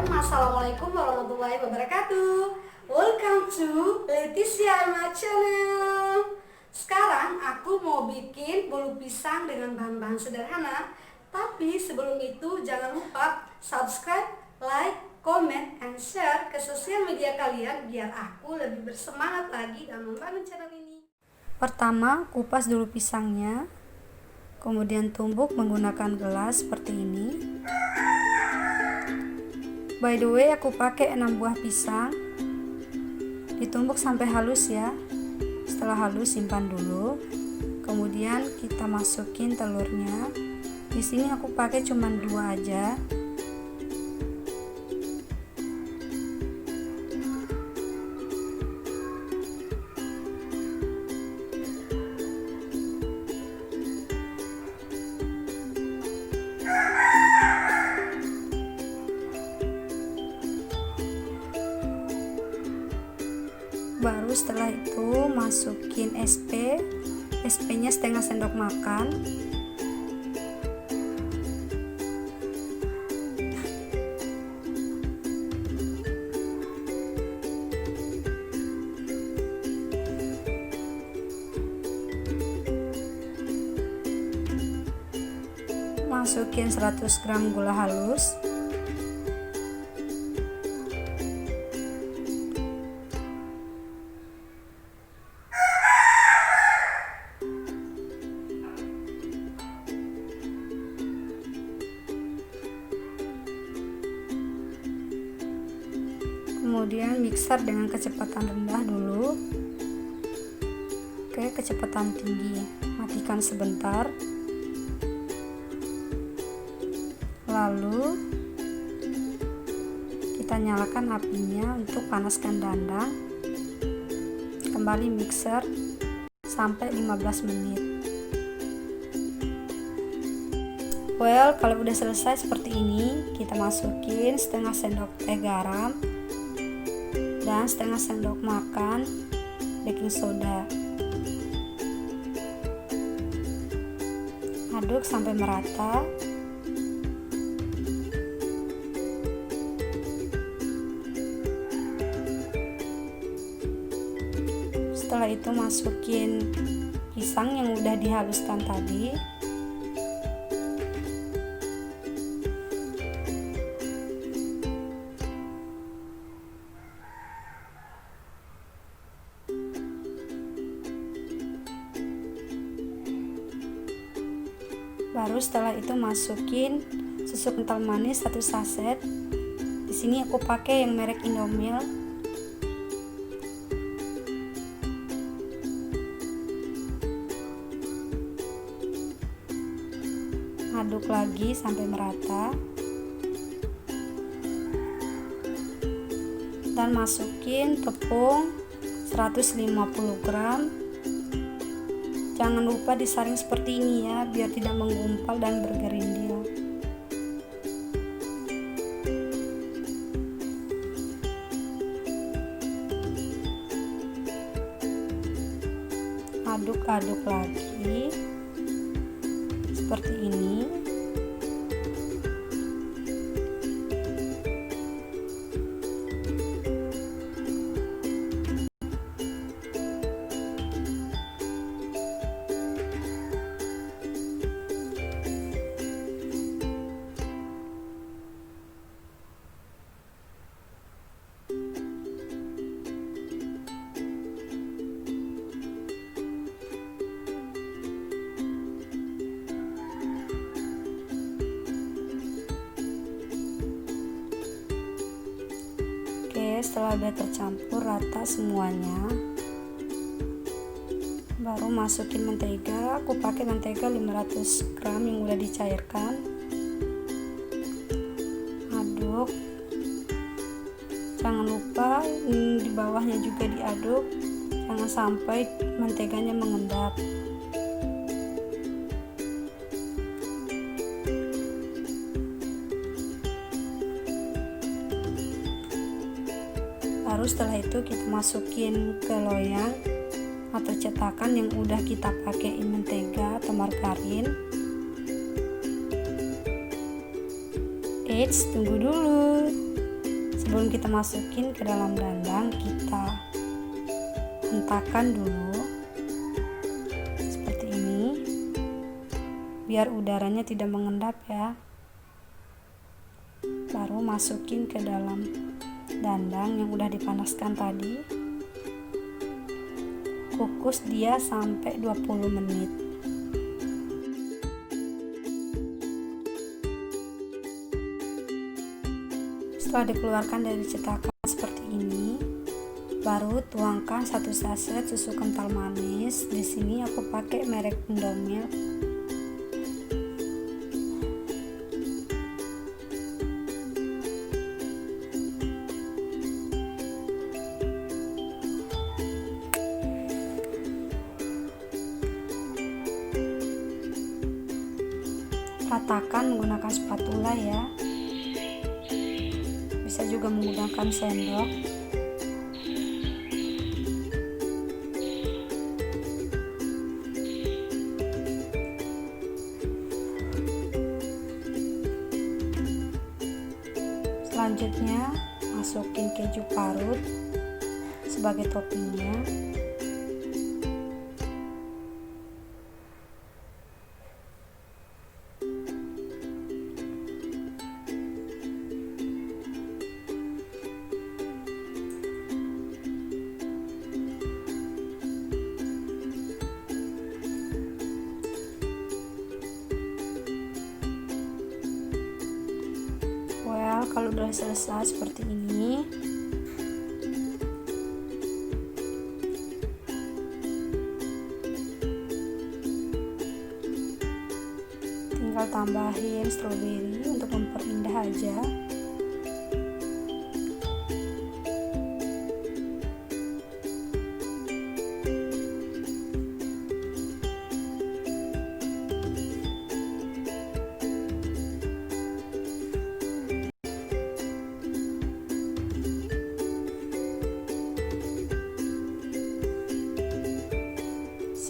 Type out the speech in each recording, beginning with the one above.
Bismillahirrahmanirrahim. Assalamualaikum warahmatullahi wabarakatuh. Welcome to Letisia my channel. Sekarang aku mau bikin bolu pisang dengan bahan-bahan sederhana. Tapi sebelum itu jangan lupa subscribe, like, comment, and share ke sosial media kalian biar aku lebih bersemangat lagi dalam membangun channel ini. Pertama, kupas dulu pisangnya. Kemudian tumbuk menggunakan gelas seperti ini. By the way, aku pakai 6 buah pisang. Ditumbuk sampai halus ya. Setelah halus simpan dulu. Kemudian kita masukin telurnya. Di sini aku pakai cuma 2 aja. Baru setelah itu masukin SP nya setengah sendok makan. Masukin 100 gram gula halus. Kemudian mixer dengan kecepatan rendah dulu. Oke, kecepatan tinggi. Matikan sebentar. Lalu kita nyalakan apinya untuk panaskan dandang. Kembali mixer sampai 15 menit. Well, kalau udah selesai seperti ini, kita masukin setengah sendok teh garam dan setengah sendok makan baking soda. Aduk sampai merata. Setelah itu masukin pisang yang udah dihaluskan tadi. Baru setelah itu masukin susu kental manis 1 sachet. Di sini aku pakai yang merek Indomilk. Aduk lagi sampai merata. Dan masukin tepung 150 gram. Jangan lupa disaring seperti ini ya, biar tidak menggumpal dan bergerindil. Aduk-aduk lagi seperti ini. Setelah udah tercampur rata semuanya, baru masukin mentega. Aku pakai mentega 500 gram yang udah dicairkan. Aduk. Jangan lupa di bawahnya juga diaduk, jangan sampai menteganya mengendap. Baru setelah itu kita masukin ke loyang atau cetakan yang udah kita pakai mentega atau margarin. Eits, tunggu dulu. Sebelum kita masukin ke dalam dandang, kita hentakan dulu seperti ini biar udaranya tidak mengendap ya. Baru masukin ke dalam dandang yang udah dipanaskan tadi. Kukus dia sampai 20 menit. Setelah dikeluarkan dari cetakan seperti ini, baru tuangkan 1 sachet susu kental manis. Di sini aku pakai merek Indomilk. Ratakan menggunakan spatula ya. Bisa juga menggunakan sendok. Selanjutnya masukin keju parut sebagai toppingnya. Kalau udah selesai seperti ini, tinggal tambahin stroberi untuk memperindah aja.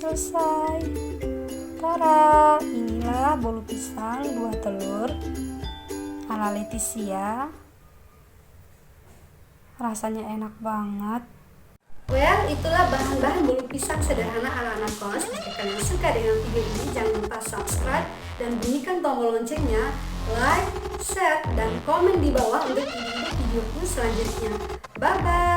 Selesai. Tara, inilah bolu pisang buah telur ala Letisia. Rasanya enak banget. Well, itulah bahan-bahan bolu pisang sederhana ala anak kos. Jika kalian suka dengan video ini, jangan lupa subscribe dan bunyikan tombol loncengnya, like, share, dan komen di bawah untuk video-videoku selanjutnya. Bye-bye.